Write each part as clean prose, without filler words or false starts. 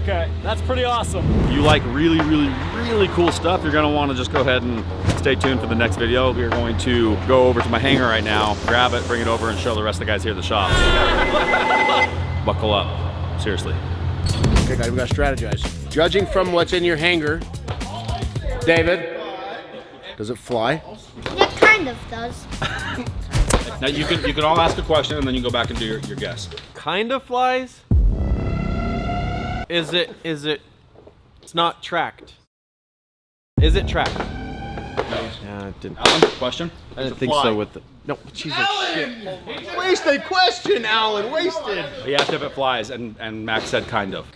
Okay, that's pretty awesome. If you like really, really, really cool stuff, you're gonna wanna just go ahead and stay tuned for the next video. We are going to go over to my hangar right now, grab it, bring it over, and show the rest of the guys here at the shop. Buckle up, seriously. Okay, guys, we gotta strategize. Judging from what's in your hangar, David, does it fly? It kind of does. Now you can all ask a question and then you go back and do your guess. Kind of flies? Is it, it's not tracked. Is it tracked? Yeah, it didn't. Alan, question? I didn't think so with the, no, Jesus shit. Wasted question, Alan, wasted. You have to have it flies, and Max said kind of.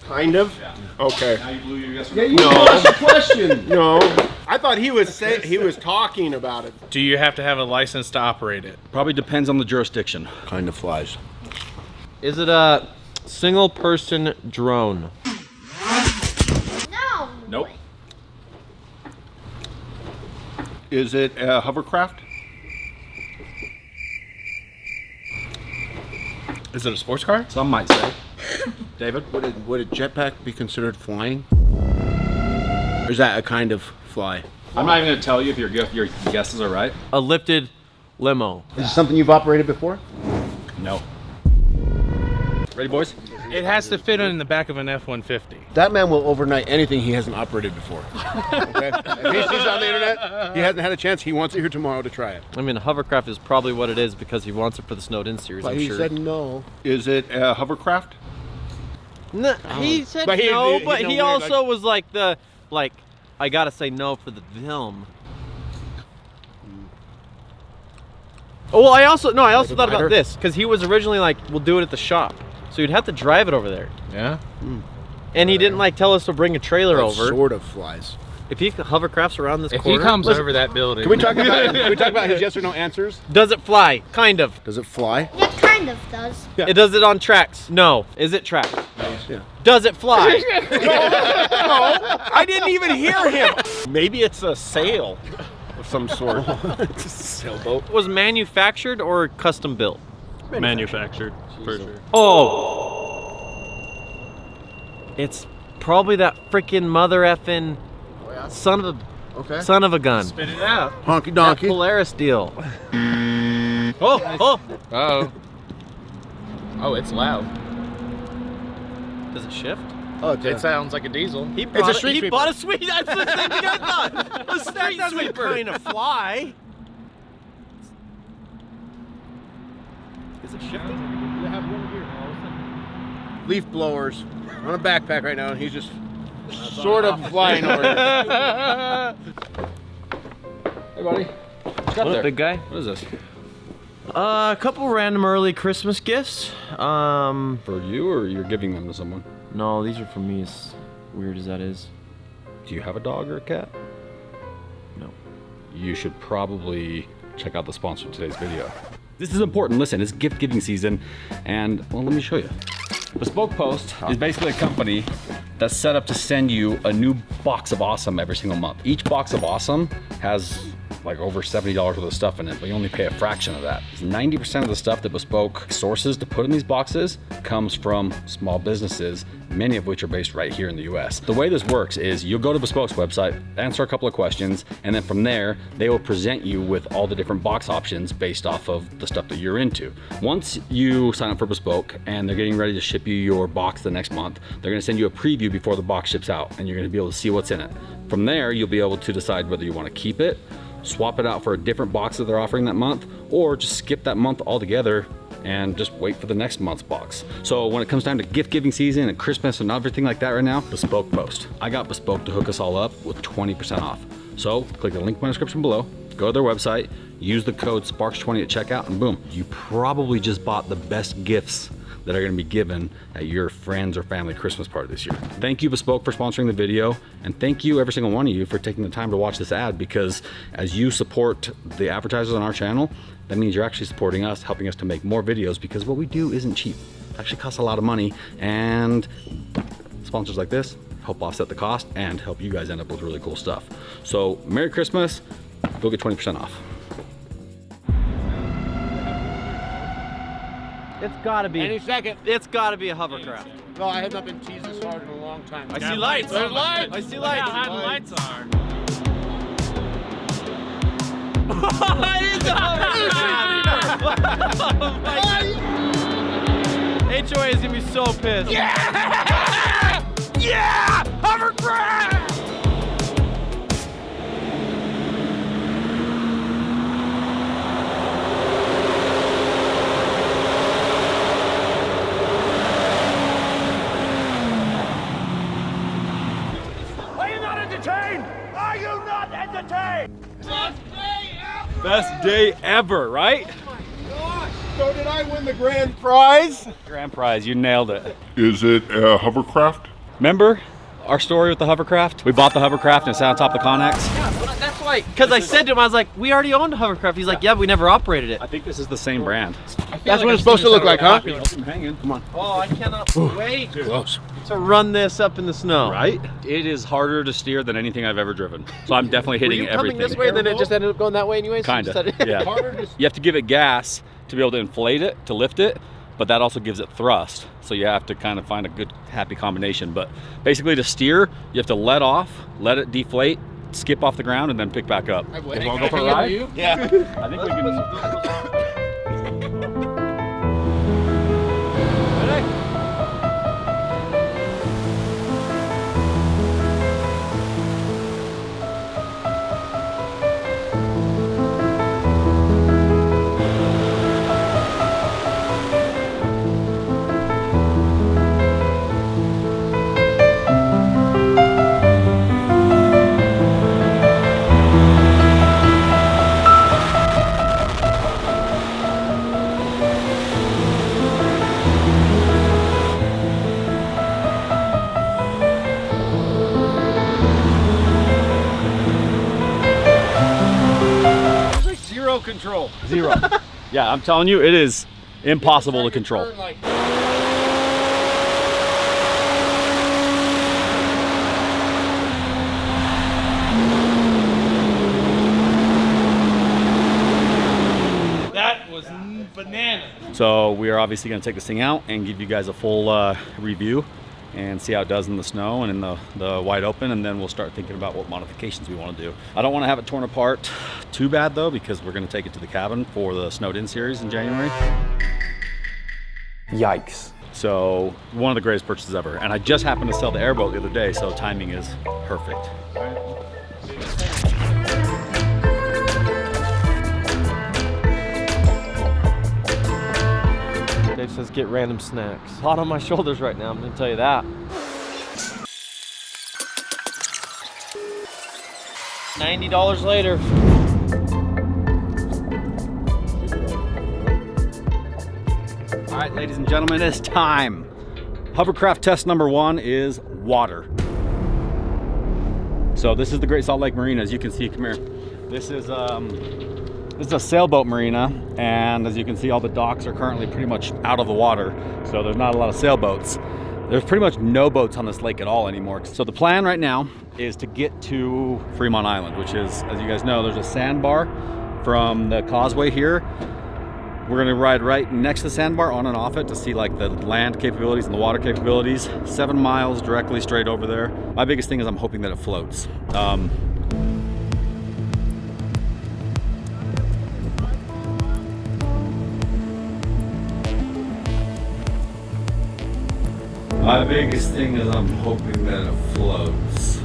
Kind of? Yeah. Okay. Now you blew your guess. Yeah, you asked the question. No. I thought he was talking about it. Do you have to have a license to operate it? Probably depends on the jurisdiction. Kind of flies. Is it a single person drone? No. Nope. Is it a hovercraft? Is it a sports car? Some might say. David? Would a jetpack be considered flying? Or is that a kind of fly? I'm not even gonna tell you if your guesses are right. A lifted limo. Is it something you've operated before? No. Ready, boys? It has to fit in the back of an F-150. That man will overnight anything he hasn't operated before. Okay? If he sees it on the internet, he hasn't had a chance, he wants it here tomorrow to try it. I mean, a hovercraft is probably what it is because he wants it for the Snowed-In series, But I'm he sure. said no. Is it a hovercraft? No, he said But he- no, he- but no, he weird, also was like I gotta say no for the film. Oh, well, I also thought glider? about this because he was originally like, we'll do it at the shop, so you'd have to drive it over there, Yeah? and he didn't like tell us to bring a trailer That over. sort of flies. If he hovercrafts around this If corner, he comes over that building. Can we talk about his yes or no answers? does it fly? Kind of. Does it fly? It kind of does. Yeah. It does it on tracks? No. Is it tracked? Yeah. Does it fly? I didn't even hear him. Maybe it's a sail of some sort. It's a sailboat. Was manufactured or custom built? Manufactured, for sure. Oh, it's probably that freaking mother effing son of a gun. Spit it out. Honky That donkey. Polaris deal. Oh. Oh, it's loud. Does it shift? Oh, It sounds like a diesel. He a bought street he sweeper. bought a sweep. That's the same thing I thought. A street sweeper. Kind of fly. Is it shifting? leaf blowers on a backpack right now, and he's just sort of flying over here. Hey, buddy. What you got What there? up, big guy? What is this? A couple random early Christmas gifts. For you, or you're giving them to someone? No, these are for me, as weird as that is. Do you have a dog or a cat? No. You should probably check out the sponsor of today's video. This is important. Listen, it's gift giving season, and well, let me show you. Bespoke Post is basically a company that's set up to send you a new box of awesome every single month. Each box of awesome has like over $70 worth of stuff in it, but you only pay a fraction of that. 90% of the stuff that Bespoke sources to put in these boxes comes from small businesses, many of which are based right here in the US. The way this works is you'll go to Bespoke's website, answer a couple of questions, and then from there, they will present you with all the different box options based off of the stuff that you're into. Once you sign up for Bespoke and they're getting ready to ship you your box the next month, they're gonna send you a preview before the box ships out, and you're gonna be able to see what's in it. From there, you'll be able to decide whether you wanna keep it, swap it out for a different box that they're offering that month, or just skip that month altogether and just wait for the next month's box. So when it comes time to gift giving season and Christmas and everything like that right now, Bespoke Post. I got Bespoke to hook us all up with 20% off. So click the link in my description below, go to their website, use the code SPARKS20 at checkout, and boom, you probably just bought the best gifts that are gonna be given at your friends or family Christmas party this year. Thank you, Bespoke, for sponsoring the video, and thank you, every single one of you, for taking the time to watch this ad, because as you support the advertisers on our channel, that means you're actually supporting us, helping us to make more videos, because what we do isn't cheap. It actually costs a lot of money, and sponsors like this help offset the cost and help you guys end up with really cool stuff. So, Merry Christmas, go get 20% off. It's gotta be. Any second. It's gotta be a hovercraft. No, I have not been teased this hard in a long time. I see lights. There's lights. I see lights. How the lights are. It is a hovercraft. Oh my God. HOA is gonna be so pissed. Yeah! Yeah! Hovercraft! Are you not entertained? Are you not entertained? Best day ever, right? So did I win the grand prize? Grand prize, you nailed it. Is it a hovercraft? Remember our story with the hovercraft? We bought the hovercraft and it sat on top of the Connex. Yeah, but that's why. Because I said to him, I was like, we already owned a hovercraft. He's like, yeah, but we never operated it. I think this is the same brand. That's what it's supposed to look like, huh? I'm hanging. Come on. Oh, I cannot wait Close. to run this up in the snow. Right? It is harder to steer than anything I've ever driven. So I'm definitely Were hitting you coming everything. this way and then it just ended up going that way anyways? So you Kinda, just said- yeah. You have to give it gas to be able to inflate it, to lift it, but that also gives it thrust. So you have to kind of find a good, happy combination. But basically to steer, you have to let off, let it deflate, skip off the ground, and then pick back up. You want to go for a ride? Yeah. I think we can. Zero control. Zero. Yeah, I'm telling you, it is impossible to control. That was bananas. So we are obviously going to take this thing out and give you guys a full review and see how it does in the snow and in the wide open, and then we'll start thinking about what modifications we want to do. I don't want to have it torn apart too bad though, because we're going to take it to the cabin for the Snowed In series in January. Yikes. So one of the greatest purchases ever, and I just happened to sell the airboat the other day, so timing is perfect. Dave says get random snacks. Hot on my shoulders right now, I'm gonna tell you that. $90 later. All right, ladies and gentlemen, it's time. Hovercraft test number 1 is water. So this is the Great Salt Lake Marina, as you can see. Come here. This is a sailboat marina, and as you can see, all the docks are currently pretty much out of the water, so there's not a lot of sailboats. There's pretty much no boats on this lake at all anymore. So the plan right now is to get to Fremont Island, which is, as you guys know, there's a sandbar from the causeway here. We're gonna ride right next to the sandbar, on and off it, to see like the land capabilities and the water capabilities. 7 miles directly straight over there. My biggest thing is I'm hoping that it floats. My biggest thing is I'm hoping that it floats.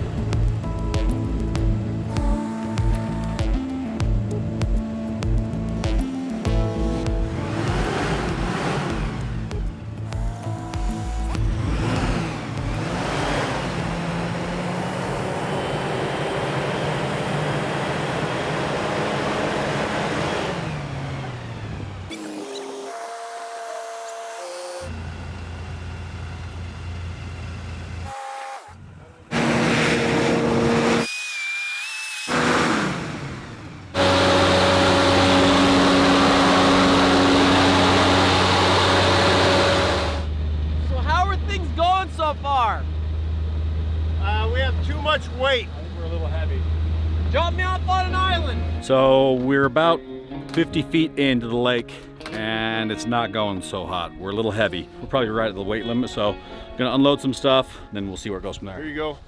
So how are things going so far? We have too much weight. We're a little heavy. Drop me off on an island. So we're about 50 feet into the lake, and it's not going so hot. We're a little heavy. We're probably right at the weight limit, so gonna unload some stuff, then we'll see where it goes from there. Here you go.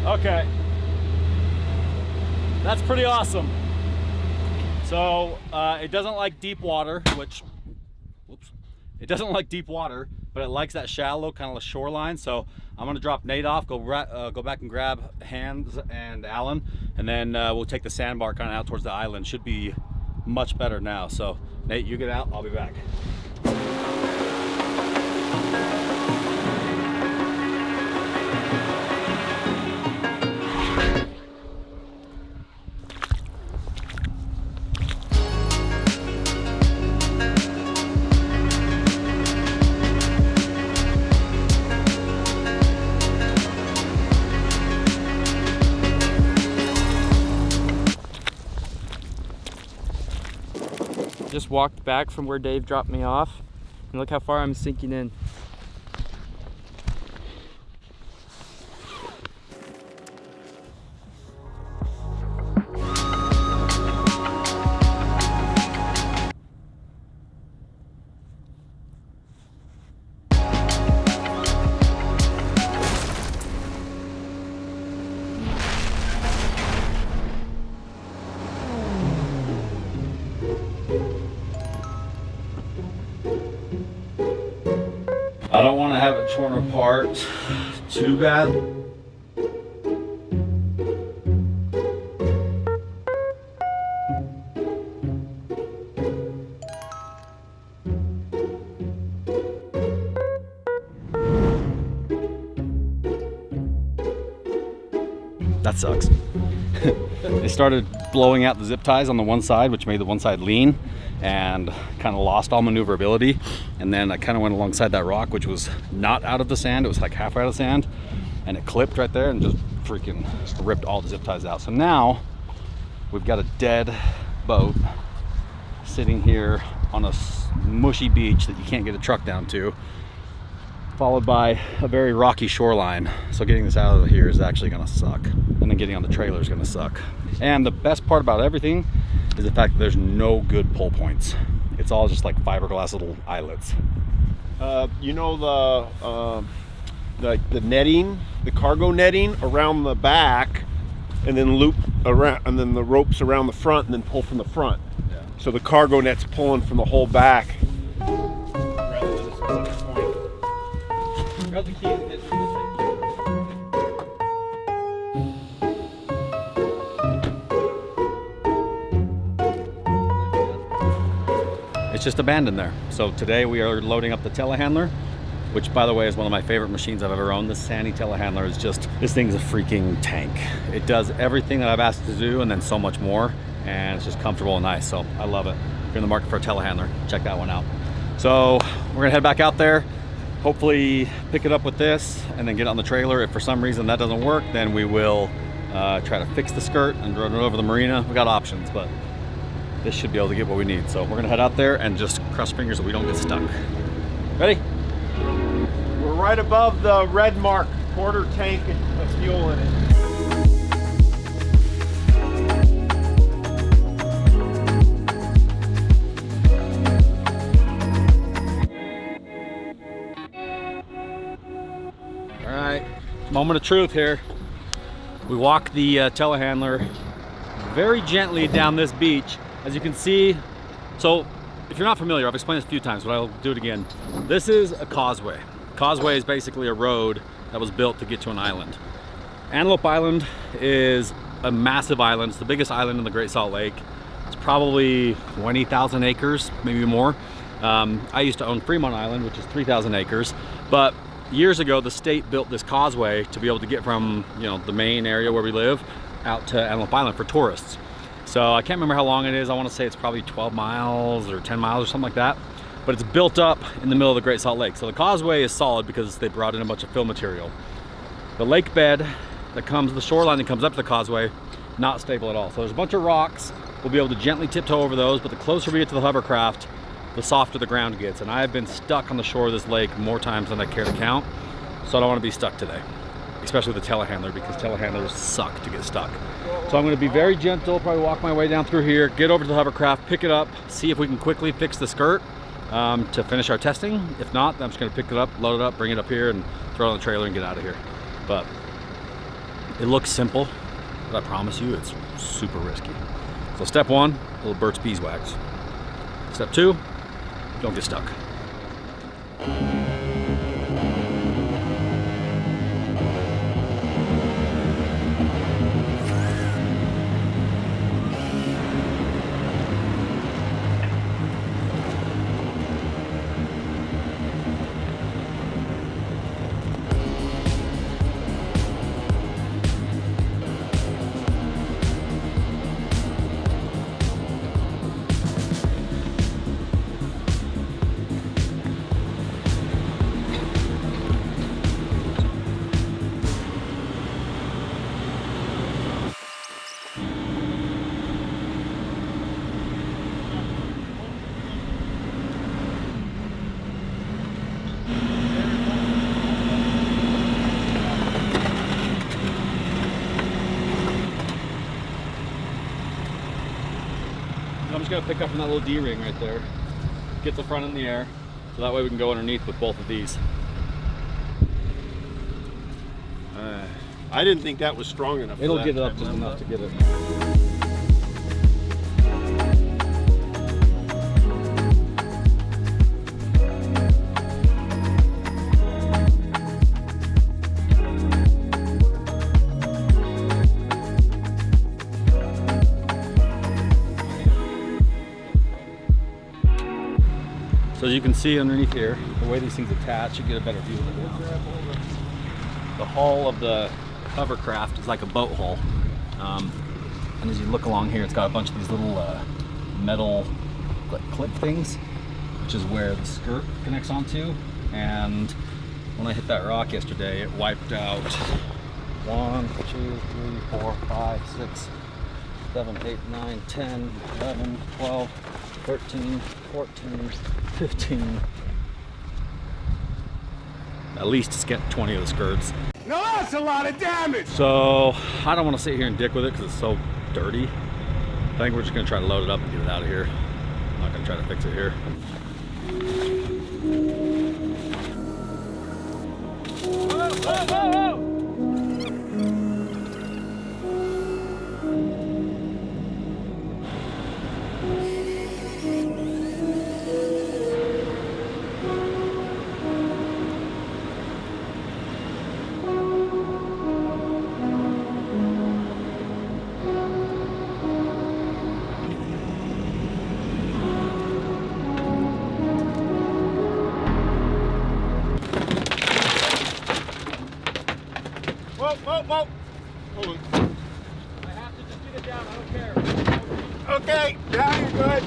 Okay. That's pretty awesome. So it doesn't like deep water, which, whoops. It doesn't like deep water, but it likes that shallow kind of shoreline. So I'm gonna drop Nate off, go back and grab Hans and Alan, and then we'll take the sandbar kind of out towards the island. Should be much better now. So Nate, you get out, I'll be back. Just walked back from where Dave dropped me off, and look how far I'm sinking in. I don't want to have it torn apart too bad. That sucks. They started blowing out the zip ties on the one side, which made the one side lean and kind of lost all maneuverability. And then I kind of went alongside that rock, which was not out of the sand. It was like halfway out of the sand, and it clipped right there and just freaking ripped all the zip ties out. So now we've got a dead boat sitting here on a mushy beach that you can't get a truck down to, followed by a very rocky shoreline. So getting this out of here is actually gonna suck. And then getting on the trailer is gonna suck. And the best part about everything is the fact that there's no good pull points. It's all just like fiberglass little eyelets. You know the netting, the cargo netting around the back, and then loop around, and then the ropes around the front, and then pull from the front. Yeah. So the cargo net's pulling from the whole back. Grab the key and get through the thing. It's just abandoned there. So today we are loading up the telehandler, which by the way is one of my favorite machines I've ever owned. The Sandy telehandler is just, this thing's a freaking tank. It does everything that I've asked it to do and then so much more, and it's just comfortable and nice, so I love it. If you're in the market for a telehandler, check that one out. So we're gonna head back out there, hopefully pick it up with this and then get it on the trailer. If for some reason that doesn't work, then we will try to fix the skirt and run it over the marina. We got options, but this should be able to get what we need. So we're gonna head out there and just cross fingers that we don't get stuck. Ready? We're right above the red mark, quarter tank of fuel in it. All right, moment of truth here. We walk the telehandler very gently down this beach. As you can see, so if you're not familiar, I've explained this a few times, but I'll do it again. This is a causeway. Causeway is basically a road that was built to get to an island. Antelope Island is a massive island. It's the biggest island in the Great Salt Lake. It's probably 20,000 acres, maybe more. I used to own Fremont Island, which is 3,000 acres, but years ago the state built this causeway to be able to get from, you know, the main area where we live out to Antelope Island for tourists. So I can't remember how long it is. I want to say it's probably 12 miles or 10 miles or something like that, but it's built up in the middle of the Great Salt Lake. So the causeway is solid because they brought in a bunch of fill material. The lake bed that comes, the shoreline that comes up to the causeway, not stable at all. So there's a bunch of rocks. We'll be able to gently tiptoe over those, but the closer we get to the hovercraft, the softer the ground gets. And I have been stuck on the shore of this lake more times than I care to count. So I don't want to be stuck today, especially with the telehandler, because telehandlers suck to get stuck. So I'm going to be very gentle, probably walk my way down through here, get over to the hovercraft, pick it up, see if we can quickly fix the skirt to finish our testing. If not, then I'm just going to pick it up, load it up, bring it up here, and throw it on the trailer and get out of here. But it looks simple, but I promise you it's super risky. So step one, a little Burt's Beeswax. Step two, don't get stuck. I'm just gonna pick up from that little D-ring right there. Get the front in the air, so that way we can go underneath with both of these. I didn't think that was strong enough. It'll for get it that up just enough to get it. So as you can see underneath here, the way these things attach, you get a better view of the ground. The hull of the hovercraft is like a boat hull. And as you look along here, it's got a bunch of these little metal clip things, which is where the skirt connects onto. And when I hit that rock yesterday, it wiped out 1, 2, 3, 4, 5, 6, 7, 8, 9, 10, 11, 12, 13, 14, 15. At least get 20 of the skirts. Now that's a lot of damage! So I don't want to sit here and dick with it because it's so dirty. I think we're just going to try to load it up and get it out of here. I'm not going to try to fix it here. Whoa, whoa, whoa, whoa. Whoa, whoa. Hold on. I have to just get it down, I don't care. Okay, down, you're good.